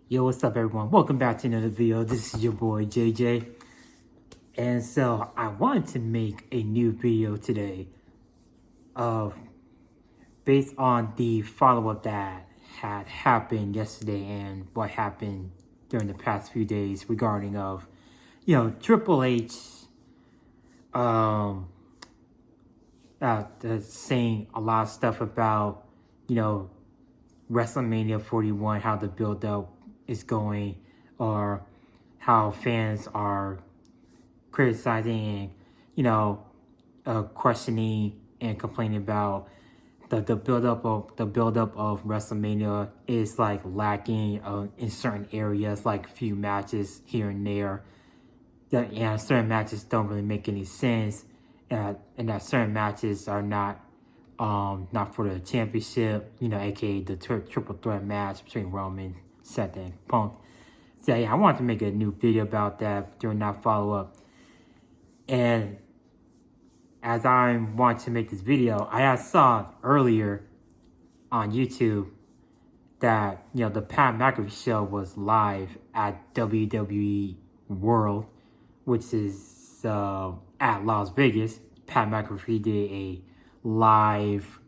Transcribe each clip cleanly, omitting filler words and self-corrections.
Yo, what's up, everyone? Welcome back to another video. This is your boy JJ, and so I wanted to make a new video today, based on the follow-up that had happened yesterday and what happened during the past few days regarding Triple H, saying a lot of stuff about WrestleMania 41, how the build-up is going, or how fans are criticizing and questioning and complaining about the build-up of WrestleMania is like lacking in certain areas, like a few matches here and there. And certain matches don't really make any sense, and that certain matches are not for the championship, aka the triple threat match between Roman, Seth, and Punk. So yeah, I wanted to make a new video about that during that follow-up. And as I wanted to make this video, I saw earlier on YouTube that, the Pat McAfee show was live at WWE World, which is at Las Vegas. Pat McAfee did a live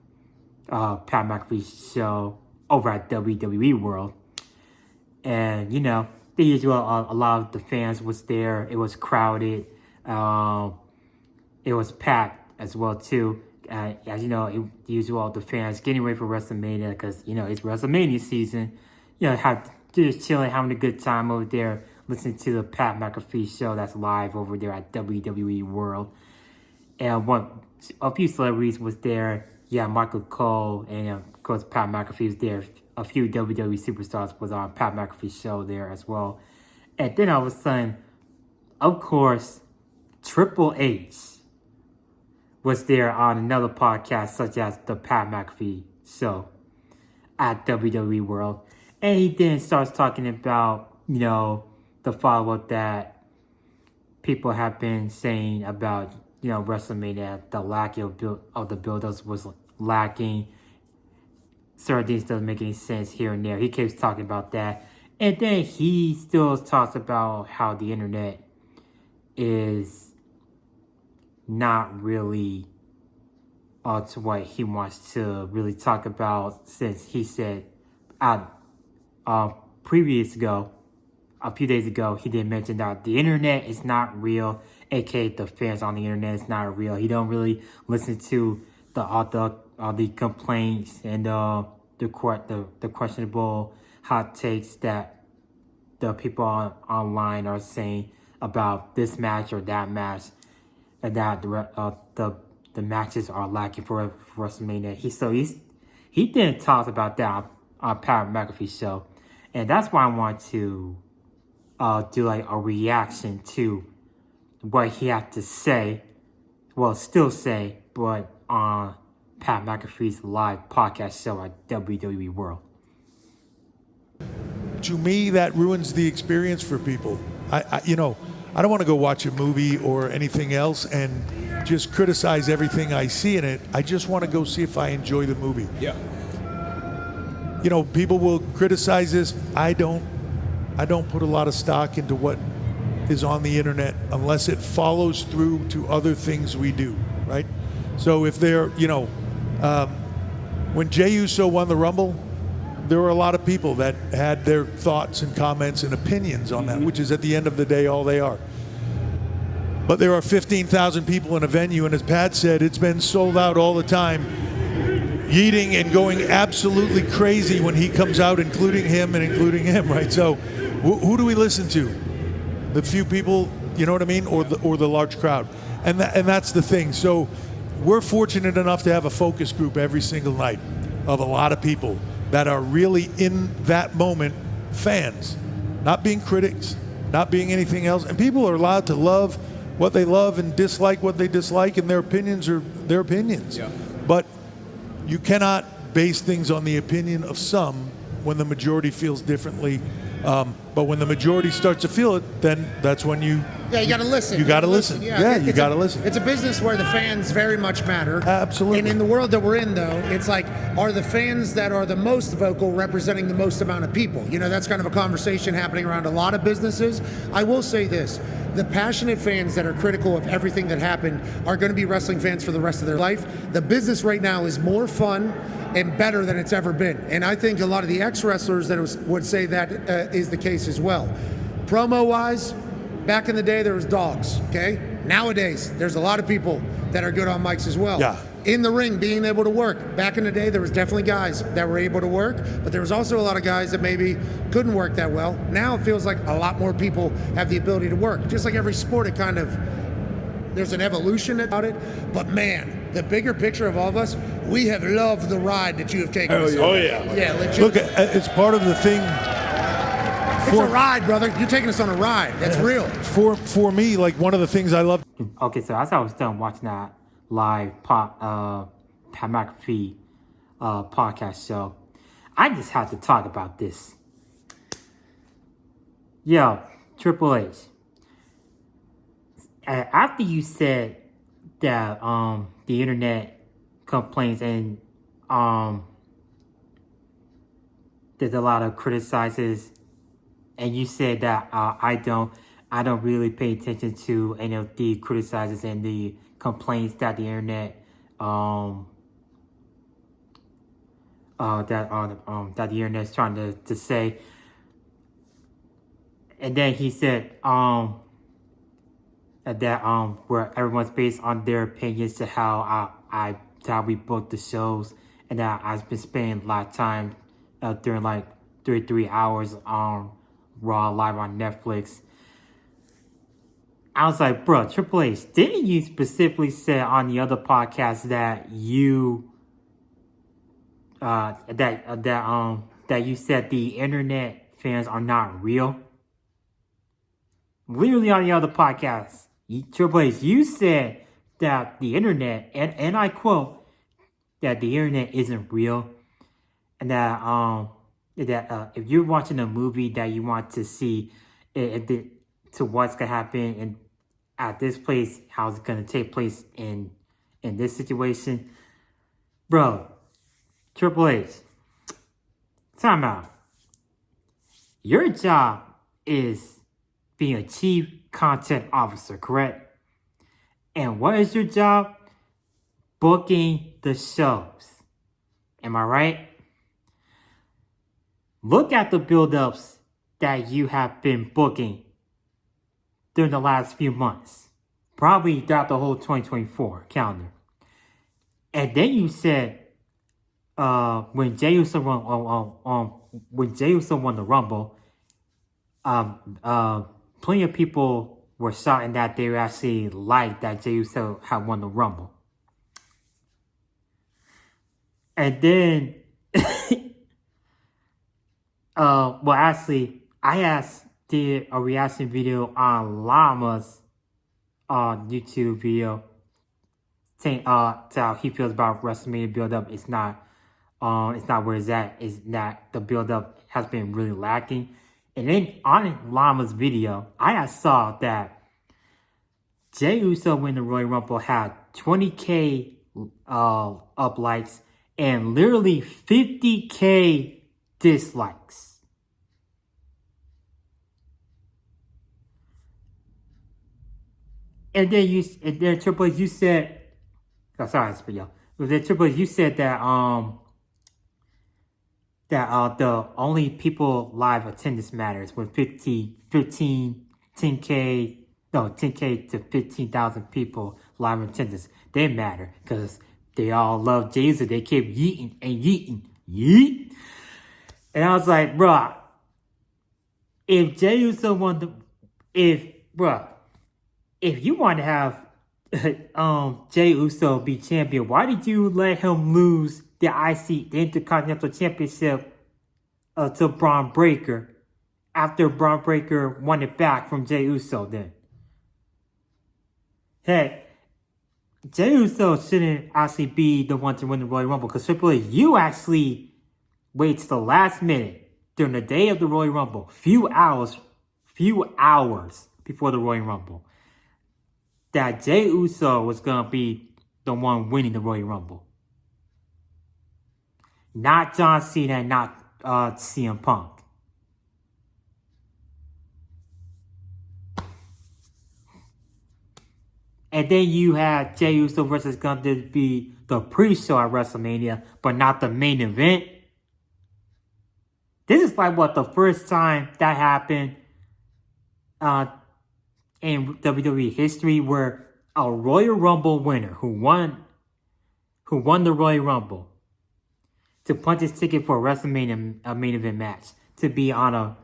Pat McAfee show over at WWE World. And, the usual, a lot of the fans was there. It was crowded. It was packed as well, too. As you know, the usual, the fans getting ready for WrestleMania because, it's WrestleMania season. Just chilling, having a good time over there, listening to the Pat McAfee show that's live over there at WWE World. And a few celebrities was there. Yeah, Michael Cole, and of course Pat McAfee was there. A few WWE superstars was on Pat McAfee's show there as well. And then all of a sudden, of course, Triple H was there on another podcast, such as the Pat McAfee show at WWE World. And he then starts talking about, the follow-up that people have been saying about, WrestleMania, the lack of the build-ups was lacking. Certain things doesn't make any sense here and there. He keeps talking about that. And then he still talks about how the internet is not really to what he wants to really talk about, since he said a few days ago, he did mention that the internet is not real, aka the fans on the internet is not real. He don't really listen to all the complaints and the questionable hot takes that the people online are saying about this match or that match, and that the matches are lacking for WrestleMania. He didn't talk about that on Pat McAfee's show, and that's why I want to do like a reaction to what he had to say. Well, still say, but on Pat McAfee's live podcast show at WWE World. To me, that ruins the experience for people. I don't want to go watch a movie or anything else and just criticize everything I see in it. I just want to go see if I enjoy the movie. Yeah. People will criticize this. I don't put a lot of stock into what is on the internet unless it follows through to other things we do, right? So if they're, when Jey Uso won the Rumble, there were a lot of people that had their thoughts and comments and opinions on that, which is at the end of the day all they are. But there are 15,000 people in a venue, and as Pat said, it's been sold out all the time, yeeting and going absolutely crazy when he comes out, including him, right? So who do we listen to? The few people, you know what I mean, or the large crowd, and that's the thing. So we're fortunate enough to have a focus group every single night of a lot of people that are really in that moment fans, not being critics, not being anything else. And people are allowed to love what they love and dislike what they dislike, and their opinions are their opinions. Yeah. But you cannot base things on the opinion of some when the majority feels differently. But when the majority starts to feel it, then that's when you Yeah, you got to listen. You got to listen. Yeah, you got to to listen. It's a business where the fans very much matter. Absolutely. And in the world that we're in, though, it's like, are the fans that are the most vocal representing the most amount of people? You know, that's kind of a conversation happening around a lot of businesses. I will say this. The passionate fans that are critical of everything that happened are going to be wrestling fans for the rest of their life. The business right now is more fun and better than it's ever been. And I think a lot of the ex-wrestlers that would say that is the case as well. Promo-wise, back in the day, there was dogs, okay? Nowadays, there's a lot of people that are good on mics as well. Yeah. In the ring, being able to work. Back in the day, there was definitely guys that were able to work, but there was also a lot of guys that maybe couldn't work that well. Now it feels like a lot more people have the ability to work. Just like every sport, it kind of, there's an evolution about it. But man, the bigger picture of all of us, we have loved the ride that you have taken us on. Oh, yeah. Yeah, legit. Look, it's part of the thing. It's a ride, brother. You're taking us on a ride. That's real. For me, like one of the things I love. Okay, so as I was done watching that live Pat McAfee podcast show, I just had to talk about this. Yo, Triple H. After you said that the internet complaints and there's a lot of criticizes, and you said that I don't really pay attention to any of the criticizes and the complaints that the internet that the internet is trying to say. And then he said that where everyone's based on their opinions to how we book the shows, and that I've been spending a lot of time during like 3 hours on Raw live on Netflix. I was like, bro, Triple H, didn't you specifically say on the other podcast that you that you said the internet fans are not real? Literally on the other podcast, Triple H, you said that the internet, and I quote, that the internet isn't real, and that if you're watching a movie that you want to see to what's gonna happen and at this place, how it's gonna take place in this situation, bro, Triple H, time out. Your job is being a chief content officer, correct? And what is your job? Booking the shows. Am I right? Look at the build-ups that you have been booking during the last few months. Probably throughout the whole 2024 calendar. And then you said when Jey Uso won the Rumble, plenty of people were shouting that they were actually liked that Jey Uso had won the Rumble. And then, well, actually, I did a reaction video on Llama's YouTube video saying to how he feels about WrestleMania build-up. It's not where it's at. It's that the build-up has been really lacking. And then on Llama's video, I saw that Jey Uso win the Royal Rumble had 20K up likes and literally 50K dislikes. And then Triple H, you said, Triple H, you said that the only people live attendance matters when 10K to 15,000 people live attendance. They matter because they all love Jey Uso. They keep yeeting and yeet. And I was like, bruh, if Jey Uso if you want to have Jey Uso be champion, why did you let him lose the Intercontinental Championship to Braun Breaker after Braun Breaker won it back from Jey Uso then? Hey, Jey Uso shouldn't actually be the one to win the Royal Rumble because Triple H, you actually wait to the last minute during the day of the Royal Rumble, few hours before the Royal Rumble that Jey Uso was going to be the one winning the Royal Rumble. Not John Cena, not CM Punk. And then you had Jey Uso versus Gunther be the pre-show at WrestleMania, but not the main event. This is like what, the first time that happened in WWE history where a Royal Rumble winner who won the Royal Rumble to punch his ticket for a WrestleMania main event match to be on a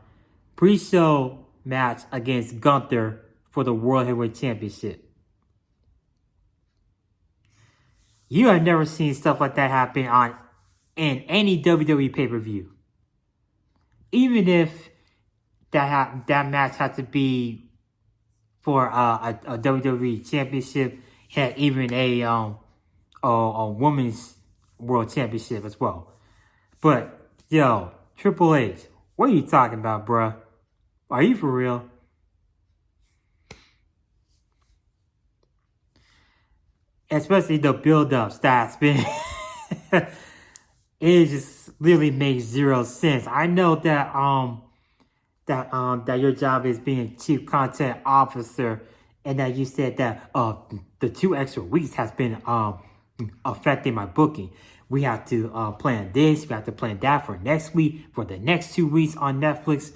pre-show match against Gunther for the World Heavyweight Championship. You have never seen stuff like that happen in any WWE pay-per-view. Even if that match had to be for a WWE championship, had even a women's world championship as well. But yo, Triple H, what are you talking about, bruh? Are you for real? Especially the build-ups that's been it just literally makes zero sense. I know that that your job is being chief content officer, and that you said that the 2 extra weeks has been affecting my booking. We have to plan this, we have to plan that for next week, for the next 2 weeks on Netflix.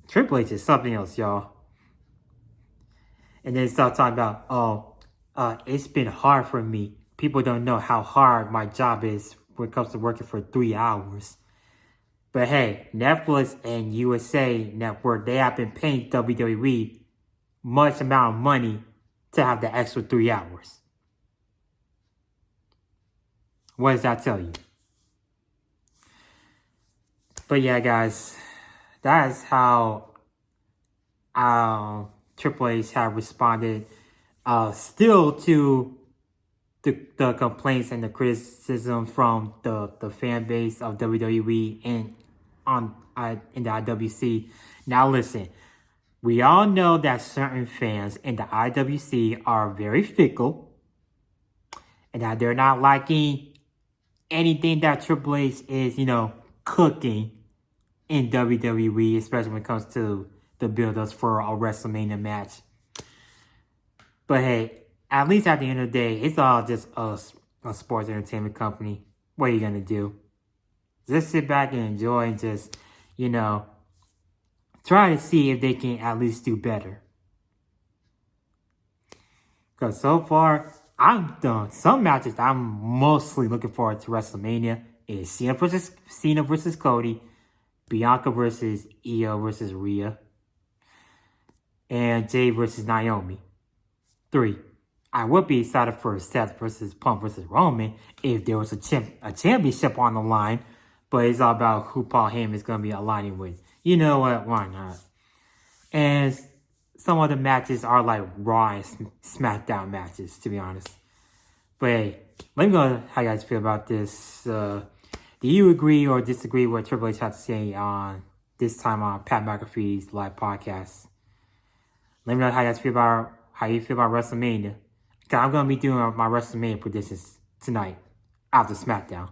Triple H is something else, y'all. And then start talking about, it's been hard for me. People don't know how hard my job is when it comes to working for 3 hours. But hey, Netflix and USA Network, they have been paying WWE much amount of money to have the extra 3 hours. What does that tell you? But yeah, guys, that is how Triple H have responded still to the complaints and the criticism from the fan base of WWE and in the IWC. Now listen, we all know that certain fans in the IWC are very fickle and that they're not liking anything that Triple H is, cooking in WWE, especially when it comes to the build-ups for a WrestleMania match. But hey, at least at the end of the day, it's all just a sports entertainment company. What are you gonna do? Just sit back and enjoy and just, try to see if they can at least do better. Because so far, I've done some matches I'm mostly looking forward to WrestleMania is Cena versus Cody, Bianca versus Io versus Rhea, and Jay versus Naomi. 3. I would be excited for Seth versus Punk versus Roman if there was a championship on the line, but it's all about who Paul Heyman is going to be aligning with. You know what? Why not? And some of the matches are like Raw and SmackDown matches, to be honest. But hey, let me know how you guys feel about this. Do you agree or disagree with what Triple H had to say on this time on Pat McAfee's live podcast? Let me know how you feel about WrestleMania. Because I'm going to be doing my WrestleMania predictions tonight after SmackDown.